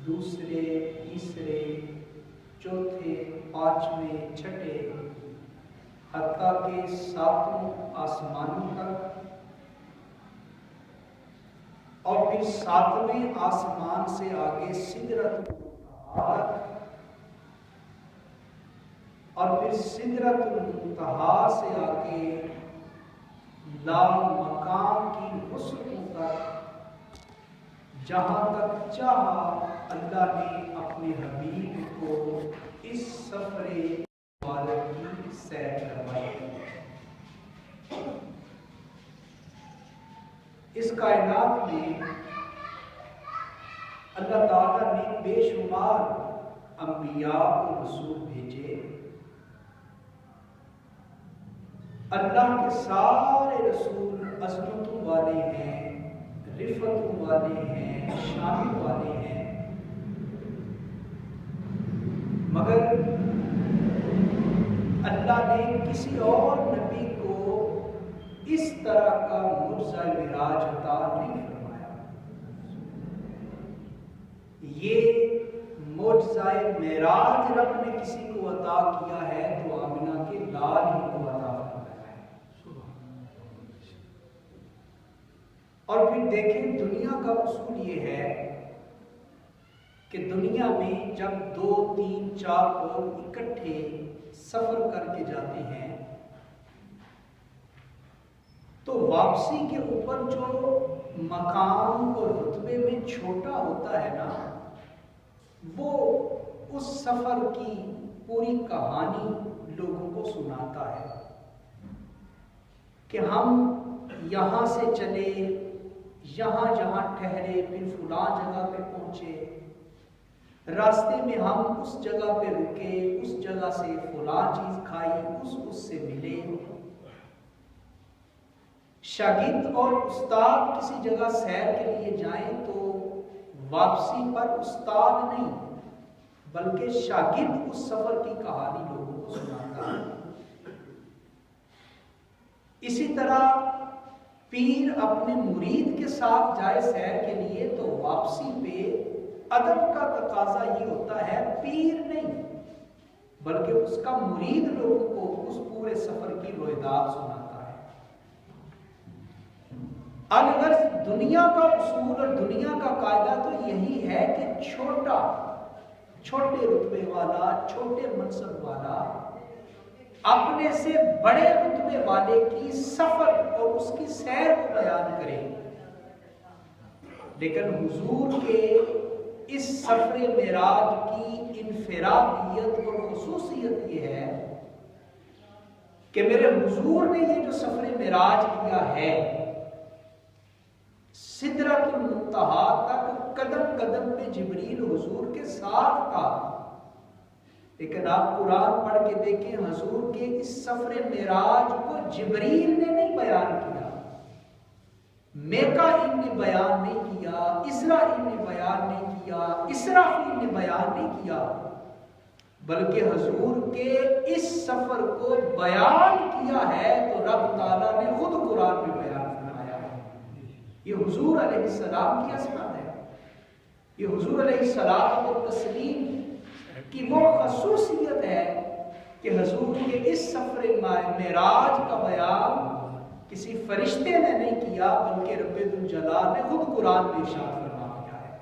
دوسرے، تیسرے، چوتھے، پانچویں، چھٹے، حتیٰ کہ ساتوں آسمانوں تک، اور پھر ساتویں آسمان سے آگے سدرۃ المنتہا تک، اور پھر سدرۃ المنتہا سے آگے لامکان کی وسعتوں تک، جہاں تک چاہا اللہ نے اپنے حبیب کو اس سفر مبارک کی سیر کروائی۔ اس کائنات میں اللہ تعالیٰ نے بے شمار انبیاء و رسول بھیجے۔ اللہ کے سارے رسول عظمتوں والے ہیں، رفتوں والے ہیں، شان والے ہیں، مگر اللہ نے کسی اور نبی کو اس طرح کا معجزہ معراج عطا نہیں فرمایا۔ یہ معجزہ معراج رب نے کسی کو عطا کیا ہے تو آمنہ کے لال ہی کو عطا فرمایا ہے۔ اور پھر دیکھیں دنیا کا اصول یہ ہے کہ دنیا میں جب 2، 3، 4 لوگ اکٹھے سفر کر کے جاتے ہیں تو واپسی کے اوپر جو مقام اور رتبے میں چھوٹا ہوتا ہے نا، وہ اس سفر کی پوری کہانی لوگوں کو سناتا ہے کہ ہم یہاں سے چلے، یہاں جہاں ٹھہرے، پھر فلاں جگہ پہ پہنچے، راستے میں ہم اس جگہ پہ رکے، اس جگہ سے فلاں چیز کھائی، اس سے ملے۔ شاگرد اور استاد کسی جگہ سیر کے لیے جائیں تو واپسی پر استاد نہیں بلکہ شاگرد اس سفر کی کہانی لوگوں کو سناتا ہے۔ اسی طرح پیر اپنے مرید کے ساتھ جائے سیر کے لیے تو واپسی پہ ادب کا تقاضا یہ ہوتا ہے، پیر نہیں بلکہ اس کا مرید لوگوں کو اس پورے سفر کی رویداد سناتا ہے۔ الغرض دنیا کا اصول اور دنیا کا قاعدہ تو یہی ہے کہ چھوٹے رتبے والا، چھوٹے منصب والا اپنے سے بڑے رتبے والے کی سفر اور اس کی سیر کو بیان کرے۔ لیکن حضور کے اس سفر معراج کی انفرادیت اور خصوصیت یہ ہے کہ میرے حضور نے یہ جو سفر معراج کیا ہے، سدرۃ المنتہا تک قدم قدم پہ جبریل حضور کے ساتھ تھا، لیکن آپ قرآن پڑھ کے دیکھیں حضور کے اس سفر معراج کو جبریل نے نہیں بیان کیا، میکائیل نے بیان نہیں کیا، اسرائیل نے بیان نہیں کیا، اسرافیل نے بیان نہیں کیا، بلکہ حضور کے اس سفر کو بیان کیا ہے تو رب تعالیٰ نے خود قرآن میں بیان فرمایا ہے۔ یہ حضور علیہ السلام کی عظمت ہے، یہ حضور علیہ السلام و تسلیم کی وہ خصوصیت ہے کہ حضور کے اس سفر معراج کا بیان کسی فرشتے نے نہیں کیا بلکہ رب الجلال نے خود قرآن میں ارشاد فرما دیا ہے۔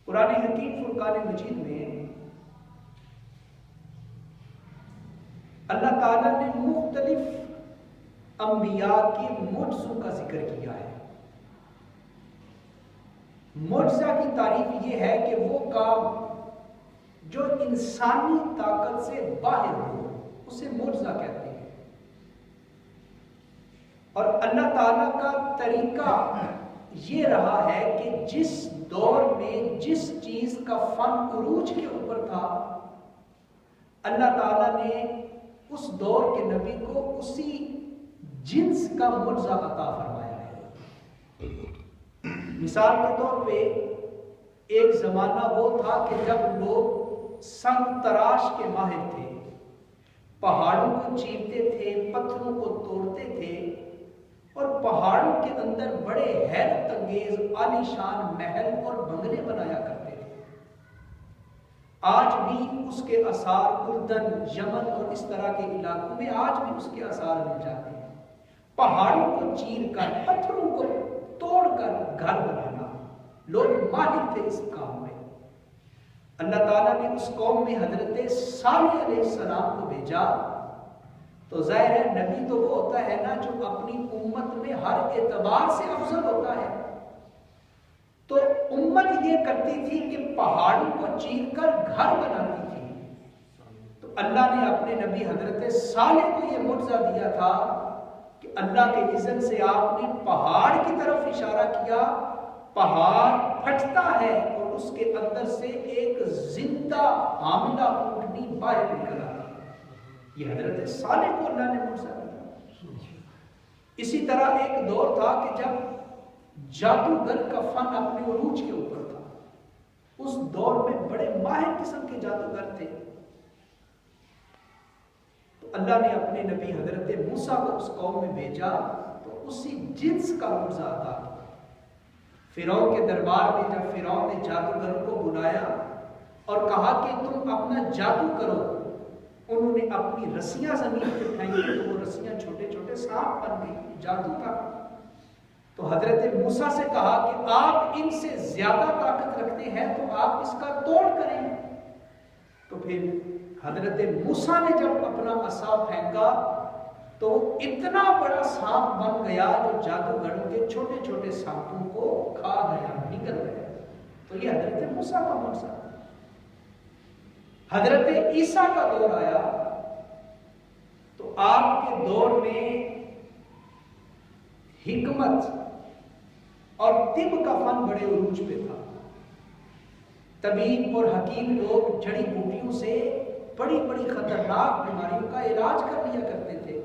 قرآن حکیم فرقان مجید میں اللہ تعالیٰ نے مختلف انبیاء کے معجزوں کا ذکر کیا ہے۔ معجزہ کی تعریف یہ ہے کہ وہ کام جو انسانی طاقت سے باہر ہو اسے معجزہ کہتے ہیں، اور اللہ تعالیٰ کا طریقہ یہ رہا ہے کہ جس دور میں جس چیز کا فن عروج کے اوپر تھا، اللہ تعالیٰ نے اس دور کے نبی کو اسی جنس کا معجزہ عطا فرمایا ہے۔ مثال کے طور پہ ایک زمانہ وہ تھا کہ جب لوگ سنگ تراش کے ماہر تھے، پہاڑوں کو چیرتے تھے، پتھروں کو توڑتے تھے، اور پہاڑوں کے اندر بڑے حیرت انگیز عالیشان محل اور بنگلے بنایا کرتے تھے۔ بھی اس کے آثار اردن، یمن اور اس طرح کے علاقوں میں آج بھی اس کے آثار مل جاتے ہیں۔ پہاڑوں کو چیر کر، پتھروں کو توڑ کر گھر بنانا، لوگ ماہر تھے اس کام میں۔ اللہ تعالیٰ نے اس قوم میں حضرت صالح علیہ السلام کو بھیجا، تو ظاہر ہے نبی تو وہ ہوتا ہے نا جو اپنی امت میں ہر اعتبار سے افضل ہوتا ہے۔ تو امت یہ کرتی تھی کہ پہاڑوں کو چیر کر گھر بناتی تھی، تو اللہ نے اپنے نبی حضرت صالح کو یہ معجزہ دیا تھا کہ اللہ کے اذن سے آپ نے پہاڑ کی طرف اشارہ کیا، پہاڑ پھٹتا ہے اور اس کے اندر سے ایک زندہ حاملہ اونٹنی باہر نکل آتی۔ یہ حضرت صالح کو اللہ نے معجزہ دیا۔ اسی طرح ایک دور تھا کہ جب جادوگر کا فن اپنے عروج کے اوپر تھا، اس دور میں بڑے ماہر قسم کے جادوگر تھے، تو اللہ نے اپنے نبی حضرت موسیٰ کو اس قوم میں بھیجا، تو اسی جنس کا معجزہ عطا کیا۔ فرعون کے دربار میں جب فرعون نے جادوگروں کو بلایا اور کہا کہ تم اپنا جادو کرو، انہوں نے اپنی رسیاں زمین پہ پھینکی تو وہ رسیاں چھوٹے چھوٹے سانپ بن گئی، جادو تھا۔ تو حضرت موسیٰ سے کہا کہ آپ ان سے زیادہ طاقت رکھتے ہیں تو آپ اس کا توڑ کریں۔ تو پھر حضرت موسیٰ نے جب اپنا عصا پھینکا تو اتنا بڑا سانپ بن گیا جو جادوگروں کے چھوٹے چھوٹے سانپوں کو کھا گیا، نکل گیا۔ تو یہ حضرت موسیٰ کا معجزہ۔ حضرت عیسیٰ کا دور آیا تو آپ کے دور میں حکمت اور طب کا فن بڑے عروج پہ تھا۔ طبیب اور حکیم لوگ جڑی بوٹیوں سے بڑی بڑی خطرناک بیماریوں کا علاج کر لیا کرتے تھے،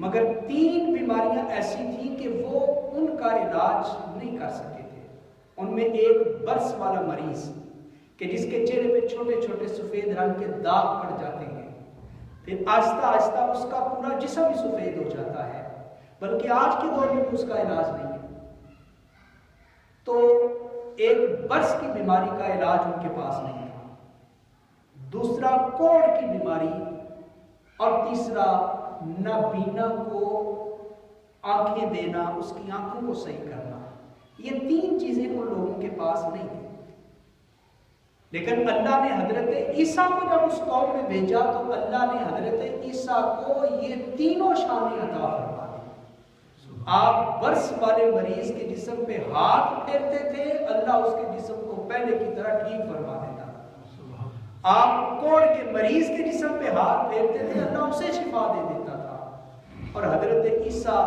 مگر 3 بیماریاں ایسی تھیں کہ وہ ان کا علاج نہیں کر سکتے تھے۔ ان میں ایک برس والا مریض کہ جس کے چہرے پہ چھوٹے چھوٹے سفید رنگ کے داغ پڑ جاتے ہیں، پھر آہستہ آہستہ اس کا پورا جسم ہی سفید ہو جاتا ہے، بلکہ آج کے دور میں اس کا علاج نہیں ہے۔ تو ایک برس کی بیماری کا علاج ان کے پاس نہیں تھا، دوسرا کوڑ کی بیماری، اور تیسرا نابینا کو آنکھیں دینا، اس کی آنکھوں کو صحیح کرنا۔ یہ 3 چیزیں ان لوگوں کے پاس نہیں تھیں۔ لیکن اللہ نے حضرت عیسیٰ کو جب اس قوم میں بھیجا تو اللہ نے حضرت عیسیٰ کو یہ تینوں شانیں عطا فرمائیں۔ آپ برس والے مریض کے جسم پہ ہاتھ پھیرتے تھے، اللہ اس کے جسم کو پہلے کی طرح ٹھیک فرما دیتا تھا۔ آپ کوڑ کے مریض کے جسم پہ ہاتھ پھیرتے تھے، اللہ اسے شفا دے دیتا تھا۔ اور حضرت عیسیٰ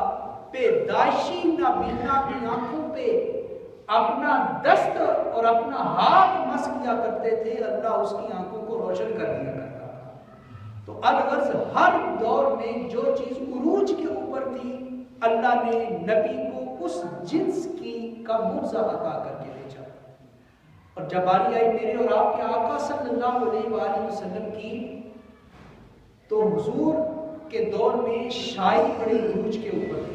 پیدائشی نابینا کی آنکھوں پہ اپنا دست اور اپنا ہاتھ مس کیا کرتے تھے، اللہ اس کی آنکھوں کو روشن کر دیا کرتا تھا۔ تو الغرض ہر دور میں جو چیز عروج کے اوپر تھی، اللہ نے نبی کو اس جنس کی کا معجزہ عطا کر کے بھیجا۔ اور جب باری آئی میرے اور آپ کے آقا صلی اللہ علیہ وآلہ وسلم کی، تو حضور کے دور میں شاعری بڑے عروج کے اوپر تھی۔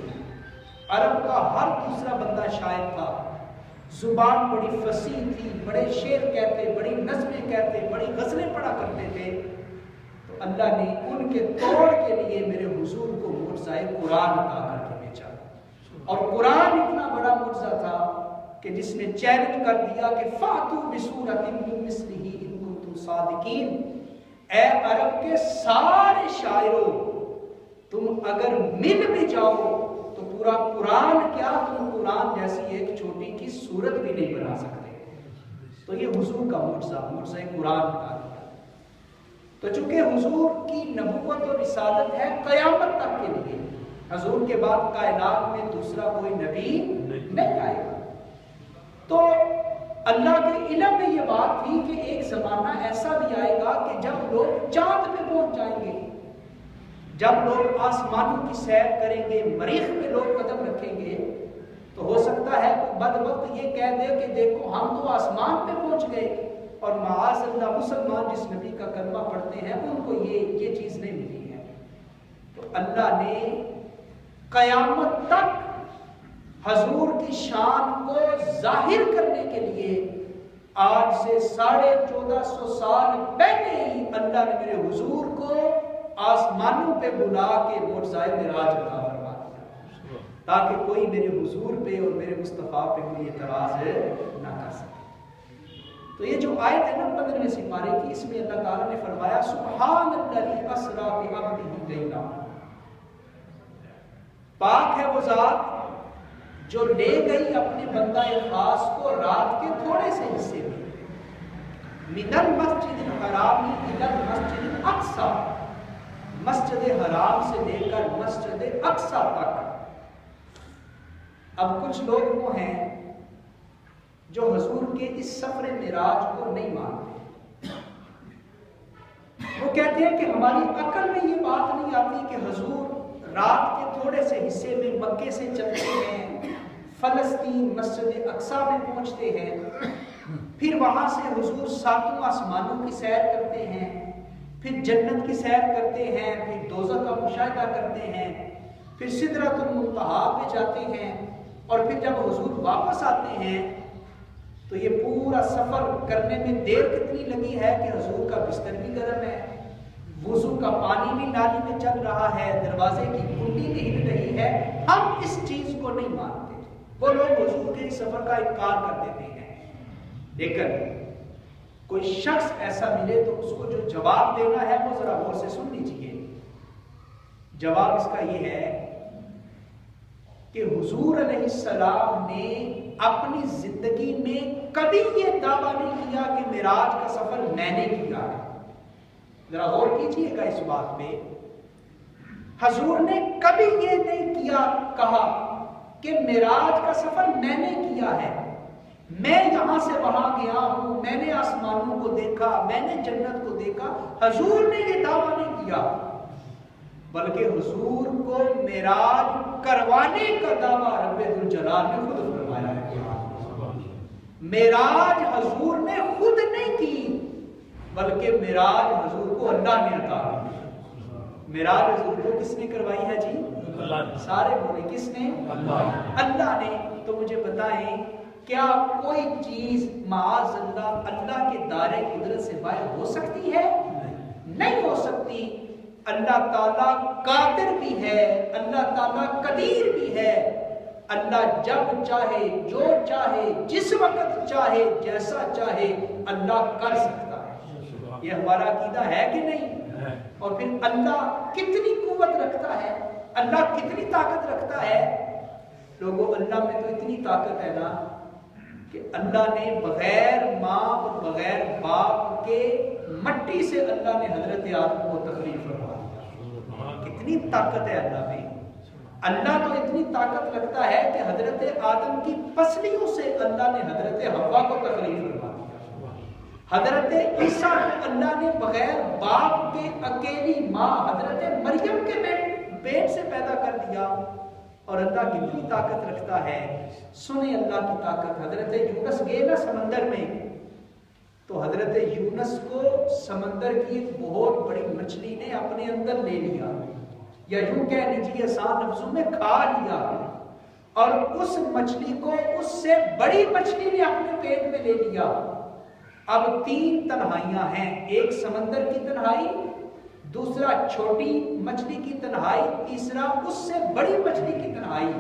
عرب کا ہر دوسرا بندہ شاعر تھا، زبان بڑی فصیح تھی، بڑے شعر کہتے، بڑی نظمیں کہتے، بڑی غزلیں پڑھا کرتے تھے۔ تو اللہ نے ان کے توڑ کے لیے میرے حضور کو معجزہ قرآن عطا کر کے بھیجا، اور قرآن اتنا بڑا معجزہ تھا کہ جس نے چیلنج کر دیا کہ فاتو بسورۃ من مثلہ ان کنتم صادقین، اے عرب کے سارے شاعروں، تم اگر مل بھی جاؤ تو پورا قرآن کیا تم قرآن جیسی ایک چھوٹی کی صورت بھی نہیں بنا سکتے۔ تو یہ حضور کا معجزہ قرآن کا۔ تو چونکہ حضور کی نبوت اور رسالت ہے قیامت تک کے لیے، حضور کے بعد کائنات میں دوسرا کوئی نبی نہیں آئے گا۔ تو اللہ کے علم میں یہ بات تھی کہ ایک زمانہ ایسا بھی آئے گا کہ جب لوگ چاند پہ پہنچ جائیں گے، جب لوگ آسمانوں کی سیر کریں گے، مریخ میں لوگ قدم رکھیں گے، تو ہو سکتا ہے کہ بد وقت یہ کہہ دے کہ دیکھو ہم تو آسمان پہ پہنچ گئے، اور معاذ اللہ مسلمان جس نبی کا کلمہ پڑھتے ہیں ان کو یہ چیز نہیں ملی ہے۔ تو اللہ نے قیامت تک حضور کی شان کو ظاہر کرنے کے لیے آج سے 1450 سال پہلے ہی اللہ نے میرے حضور کو آسمانوں پہ بلا کے معجزۂ معراج عطا فرما دیا تاکہ کوئی میرے حضور پہ اور میرے مصطفیٰ پہ کوئی اعتراض نہ کر سکے۔ تو یہ جو آیت ہے نا 15ویں سپارے کی، اس میں اللہ تعالیٰ نے فرمایا سبحان الذی اسری بعبدہ لیلا، پاک ہے وہ ذات جو لے گئی اپنے بندہ خاص کو رات کے تھوڑے سے حصے میں، من المسجد الحرام الی المسجد الاقصی، مسجد حرام سے لے کر مسجد اقصی تک۔ اب کچھ لوگ وہ ہیں جو حضور کے اس سفر معراج کو نہیں مانتے، وہ کہتے ہیں کہ ہماری عقل میں یہ بات نہیں آتی کہ حضور رات کے تھوڑے سے حصے میں مکے سے چلتے ہیں، فلسطین مسجد اقصی میں پہنچتے ہیں، پھر وہاں سے حضور 7 آسمانوں کی سیر کرتے ہیں، پھر جنت کی سیر کرتے ہیں، پھر دوزخ کا مشاہدہ کرتے ہیں، پھر سدرۃ المنتہا پہ جاتے ہیں، اور پھر جب حضور واپس آتے ہیں تو یہ پورا سفر کرنے میں دیر کتنی لگی ہے کہ حضور کا بستر بھی گرم ہے، وضو کا پانی بھی نالی میں چل رہا ہے، دروازے کی کنڈی بھی ہل رہی ہے۔ ہم اس چیز کو نہیں مانتے۔ وہ لوگ حضور کے سفر کا انکار کر دیتے ہیں، لیکن کوئی شخص ایسا ملے تو اس کو جو جواب دینا ہے وہ ذرا غور سے سن لیجیے۔ جواب اس کا یہ ہے کہ حضور علیہ السلام نے اپنی زندگی میں کبھی یہ دعویٰ نہیں کیا کہ معراج کا سفر میں نے کیا ہے۔ ذرا غور کیجیے گا اس بات پہ، حضور نے کبھی یہ نہیں کہا کہ معراج کا سفر میں نے کیا ہے، میں یہاں سے وہاں گیا ہوں، میں نے آسمانوں کو دیکھا، میں نے جنت کو دیکھا۔ حضور نے یہ دعویٰ نہیں کیا، بلکہ حضور کو معراج کروانے کا دعویٰ رب ذوالجلال نے خود فرمایا ہے۔ معراج حضور نے خود نہیں کی، بلکہ معراج حضور کو اللہ نے عطا کی۔ معراج حضور کو کس نے کروائی ہے جی؟ سارے بولے کس نے؟ اللہ نے۔ تو مجھے بتائیں کیا کوئی چیز معاذ اللہ اللہ کے دائرے قدرت سے باہر ہو سکتی ہے؟ نہیں ہو سکتی۔ اللہ تعالیٰ قادر بھی ہے، اللہ تعالیٰ قدیر بھی ہے۔ اللہ جب چاہے، جو چاہے، جس وقت چاہے، جیسا چاہے اللہ کر سکتا ہے۔ یہ ہمارا عقیدہ ہے کہ نہیں؟ اور پھر اللہ کتنی قوت رکھتا ہے، اللہ کتنی طاقت رکھتا ہے۔ لوگوں اللہ میں تو اتنی طاقت ہے نا کہ اللہ نے بغیر ماں اور بغیر باپ کے مٹی سے اللہ نے حضرت آدم کو تخلیق فرما دیا۔ کتنی طاقت ہے اللہ میں۔ اللہ تو اتنی طاقت رکھتا ہے کہ حضرت آدم کی پسلیوں سے اللہ نے حضرت حوا کو تخلیق فرما دیا۔ حضرت عیسیٰ کو اللہ نے بغیر باپ کے اکیلی ماں حضرت مریم کے پیٹ سے پیدا کر دیا۔ اور اللہ کتنی طاقت رکھتا ہے، سنیں اللہ کی طاقت۔ حضرت یونس گئے نا سمندر میں، تو حضرت یونس کو سمندر کی ایک بہت بڑی مچھلی نے اپنے اندر لے لیا، یا یوں کہہ لیجیے آسان لفظوں میں کھا لیا، اور اس مچھلی کو اس سے بڑی مچھلی نے اپنے پیٹ میں لے لیا۔ اب 3 تنہائیاں ہیں، ایک سمندر کی تنہائی، دوسرا چھوٹی مچھلی کی تنہائی، تیسرا اس سے بڑی مچھلی کی تنہائی۔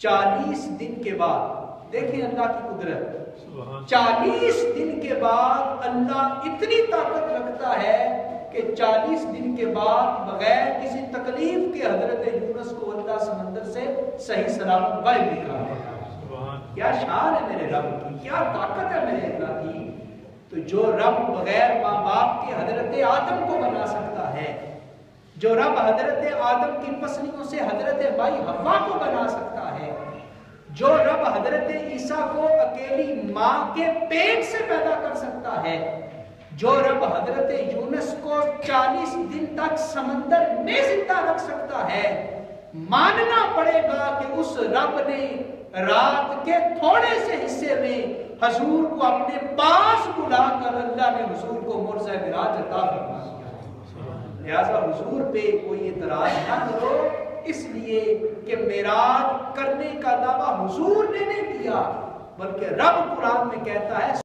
40 دن کے بعد دیکھیں اللہ کی قدرت، 40 دن کے بعد اللہ اتنی طاقت رکھتا ہے کہ 40 دن کے بعد بغیر کسی تکلیف کے حضرت یونس کو اللہ سمندر سے صحیح سلامت باہر نکال دیتا ہے۔ کیا شان ہے میرے رب کی، کیا طاقت ہے میرے اللہ کی۔ تو جو رب بغیر ماں باپ کے حضرت آدم کو بنا سکتا ہے، جو رب حضرت آدم کی پسلیوں سے حضرت مائی حوا کو بنا سکتا ہے، جو رب حضرت عیسیٰ کو اکیلی ماں کے پیٹ سے پیدا کر سکتا ہے، جو رب حضرت یونس کو 40 دن تک سمندر میں زندہ رکھ سکتا ہے، ماننا پڑے گا کہ اس رب نے رات کے تھوڑے سے حصے میں حضور کو اپنے پاس بلا کر اللہ نے حضور کو معجزہ معراج عطا فرما دیا۔ لہذا حضور پہ کوئی اعتراض نہ کرو، اس لیے کہ معراج کرنے کا دعویٰ حضور نے نہیں کیا، بلکہ رب قرآن میں کہتا ہے